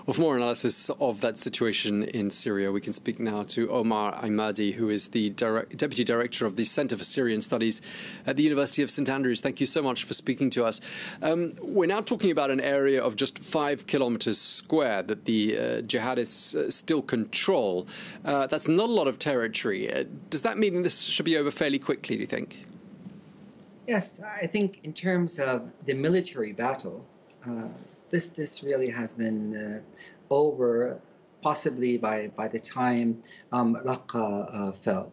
Well, for more analysis of that situation in Syria, we can speak now to Omar Aimadi, who is the Deputy Director of the Centre for Syrian Studies at the University of St Andrews. Thank you so much for speaking to us. We're now talking about an area of just 5 kilometres square that the jihadists still control. That's not a lot of territory. Does that mean this should be over fairly quickly, do you think? Yes, I think in terms of the military battle, this really has been over possibly by the time Raqqa fell.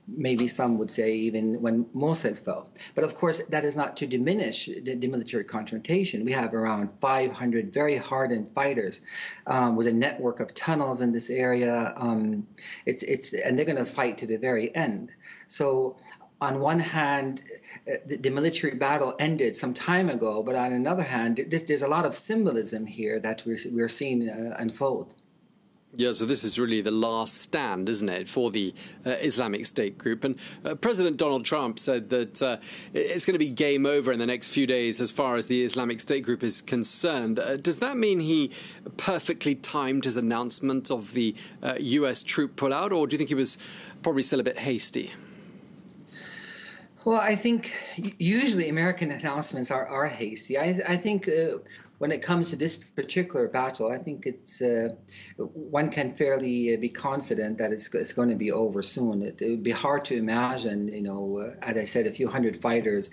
Maybe some would say even when Mosul fell. But of course, that is not to diminish the military confrontation. We have around 500 very hardened fighters with a network of tunnels in this area. And they're going to fight to the very end. So on one hand, the military battle ended some time ago, but on another hand, there's a lot of symbolism here that we're seeing unfold. Yeah, so this is really the last stand, isn't it, for the Islamic State group? And President Donald Trump said that it's going to be game over in the next few days as far as the Islamic State group is concerned. Does that mean he perfectly timed his announcement of the US troop pullout, or do you think he was probably still a bit hasty? Well, I think usually American announcements are hasty. I think when it comes to this particular battle, I think it's one can fairly be confident that it's going to be over soon. It would be hard to imagine, as I said, a few hundred fighters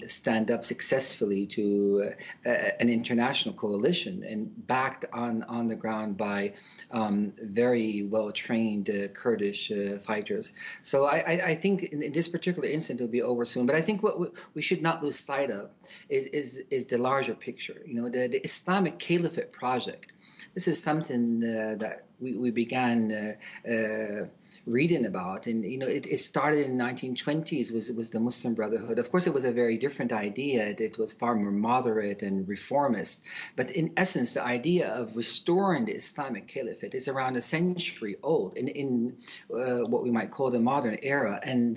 stand up successfully to an international coalition and backed on the ground by very well-trained Kurdish fighters. So I think in this particular incident, it will be over soon. But I think what we should not lose sight of is the larger picture. The Islamic Caliphate project. This is something that we began reading about, and it started in the 1920s. Was the Muslim Brotherhood. Of course, it was a very different idea. It was far more moderate and reformist. But in essence, the idea of restoring the Islamic Caliphate is around a century old in what we might call the modern era. And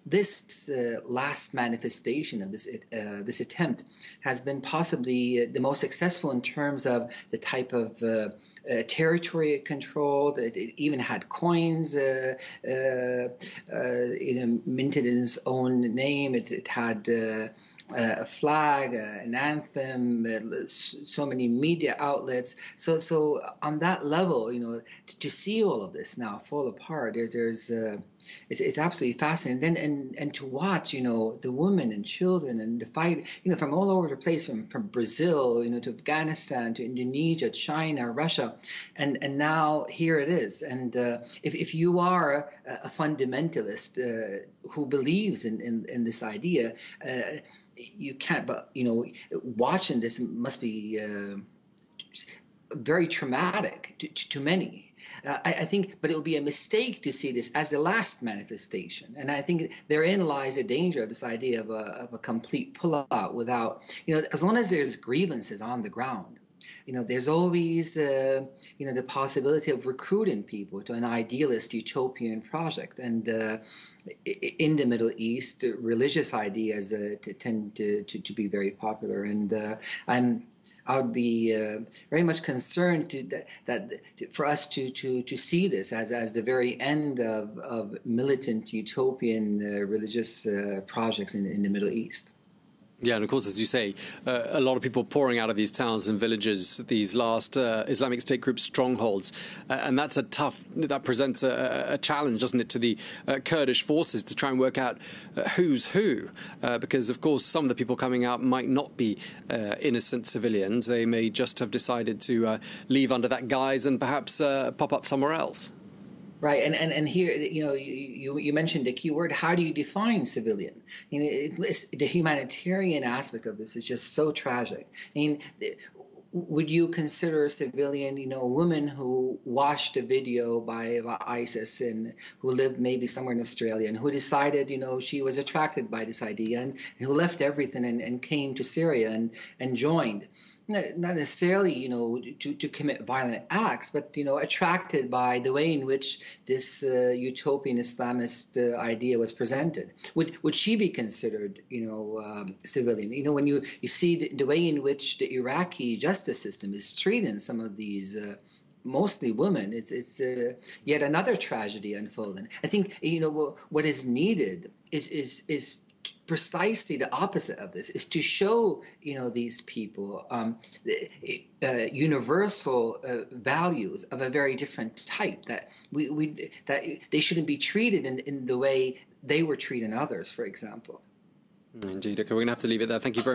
this last manifestation of this attempt has been possibly the most successful in terms of the type of territory it controlled. It even had coins minted in its own name. It had a flag, an anthem, so many media outlets. So on that level, to see all of this now fall apart, it's absolutely fascinating. Then and to watch, the women and children and the fight, from all over the place, from Brazil, to Afghanistan, to Indonesia, China, Russia, and now here it is. And if you are a fundamentalist who believes in this idea, you can't. But watching this must be very traumatic to many. I think, but it would be a mistake to see this as the last manifestation. And I think therein lies a danger of this idea of a complete pullout without, as long as there's grievances on the ground, there's always, the possibility of recruiting people to an idealist utopian project. And in the Middle East, religious ideas tend to be very popular. And I would be very much concerned for us to see this as the very end of militant utopian religious projects in the Middle East. Yeah, and of course, as you say, a lot of people pouring out of these towns and villages, these last Islamic State group strongholds. And that presents a challenge, doesn't it, to the Kurdish forces to try and work out who's who. Because, of course, some of the people coming out might not be innocent civilians. They may just have decided to leave under that guise and perhaps pop up somewhere else. Right, and here, you mentioned the key word. How do you define civilian? The humanitarian aspect of this is just so tragic. Would you consider a civilian, a woman who watched a video by ISIS and who lived maybe somewhere in Australia and who decided, she was attracted by this idea and who left everything and came to Syria and joined? not necessarily, to commit violent acts, but, attracted by the way in which this utopian Islamist idea was presented. Would she be considered, civilian? When you see the way in which the Iraqi justice system is treating some of these mostly women, it's yet another tragedy unfolding. I think, what is needed is precisely the opposite of this, is to show these people universal values of a very different type, that that they shouldn't be treated in the way they were treating others, for example. Indeed. Okay, we're going to have to leave it there. Thank you very much.